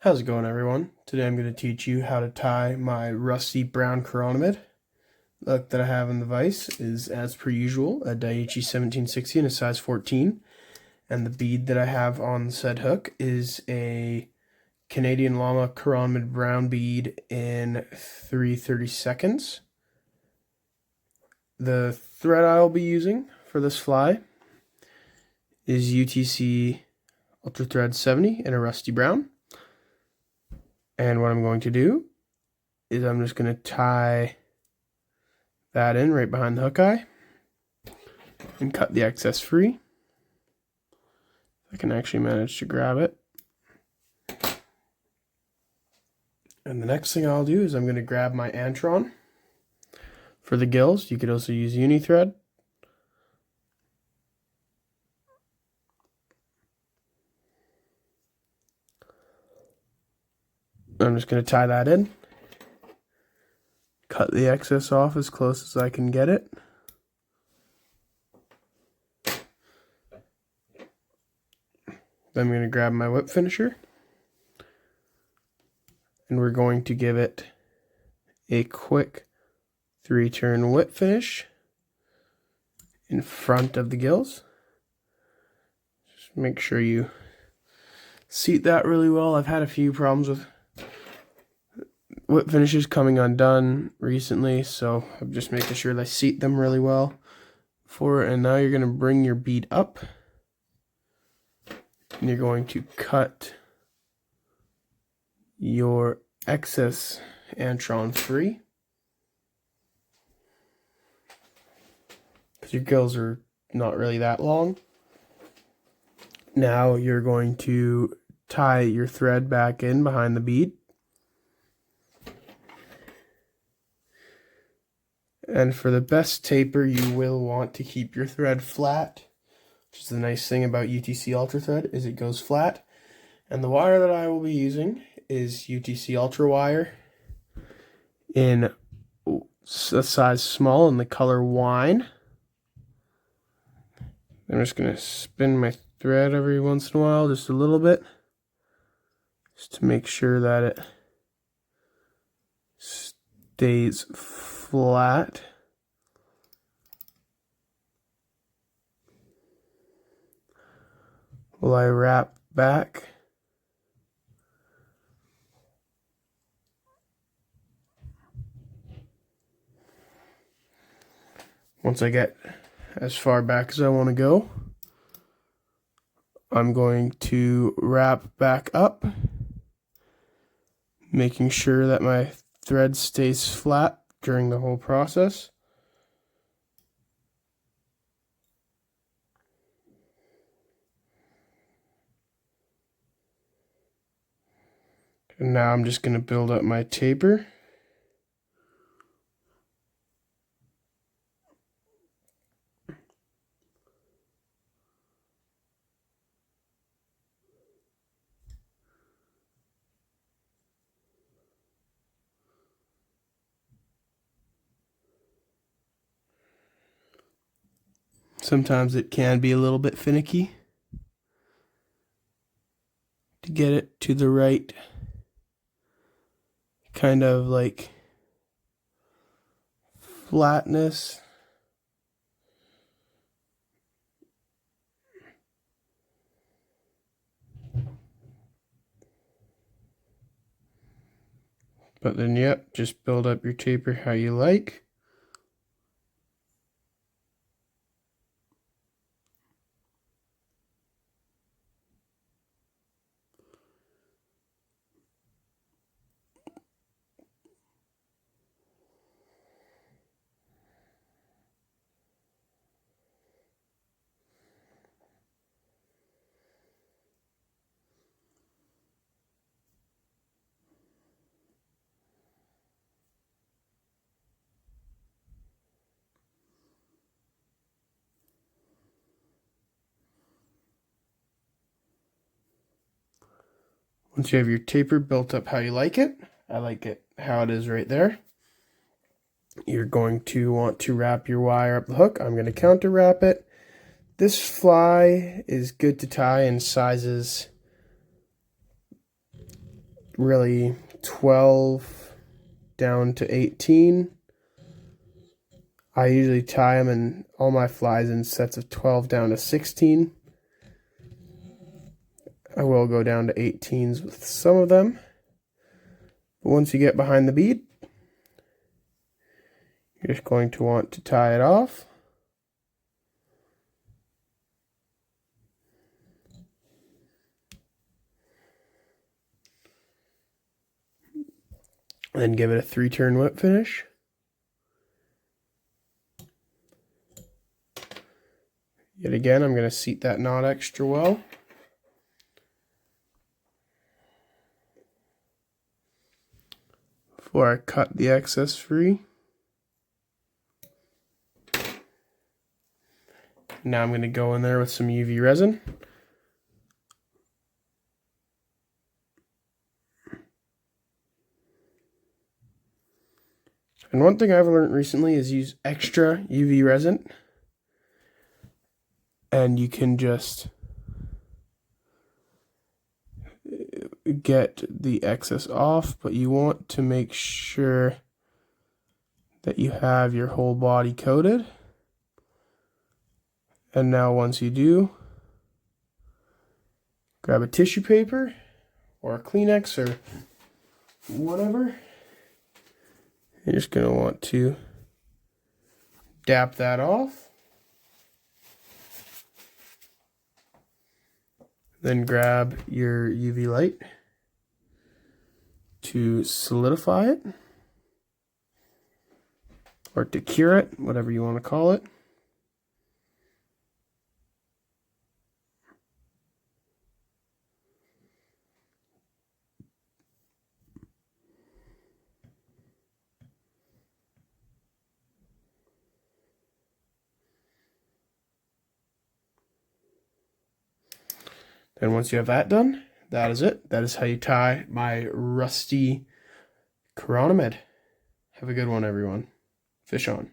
How's it going, everyone? Today I'm going to teach you how to tie my rusty brown Chironomid. The hook that I have in the vise is, as per usual, a Daiichi 1760 in a size 14, and the bead that I have on said hook is a Canadian Llama Chironomid brown bead in 3/32. The thread I'll be using for this fly is UTC Ultra Thread 70 in a rusty brown. And what I'm going to do is I'm just going to tie that in right behind the hook eye and cut the excess free. I can actually manage to grab it. And the next thing I'll do is I'm going to grab my Antron. For the gills, you could also use uni thread. I'm just going to tie that in. Cut the excess off as close as I can get it. Then I'm going to grab my whip finisher. And we're going to give it a quick 3-turn whip finish in front of the gills. Just make sure you seat that really well. I've had a few problems with whip finishes coming undone recently, so I'm just making sure that I seat them really well for it. And now you're going to bring your bead up and you're going to cut your excess Antron free, because your gills are not really that long. Now you're going to tie your thread back in behind the bead. And for the best taper, you will want to keep your thread flat, which is the nice thing about UTC Ultra Thread, is it goes flat. And the wire that I will be using is UTC Ultra wire in a size small in the color wine. I'm just going to spin my thread every once in a while, just a little bit, just to make sure that it stays flat. While I wrap back. Once I get as far back as I want to go, I'm going to wrap back up, making sure that my thread stays flat during the whole process. And now I'm just going to build up my taper. Sometimes it can be a little bit finicky to get it to the right kind of like flatness. But then, yep, just build up your taper how you like. Once you have your taper built up how you like it, I like it how it is right there, you're going to want to wrap your wire up the hook. I'm going to counter wrap it. This fly is good to tie in sizes really 12 down to 18. I usually tie them in all my flies in sets of 12 down to 16. I will go down to 18s with some of them. But once you get behind the bead, you're just going to want to tie it off. Then give it a 3-turn whip finish. Yet again, I'm going to seat that knot extra well. Before I cut the excess free. Now I'm going to go in there with some UV resin. And one thing I've learned recently is use extra UV resin. And you can just get the excess off, but you want to make sure that you have your whole body coated. And now once you do, grab a tissue paper or a Kleenex or whatever. You're just going to want to dap that off. Then grab your UV light to solidify it, or to cure it, whatever you want to call it. And once you have that done, that is it. That is how you tie my rusty Chironomid. Have a good one, everyone. Fish on.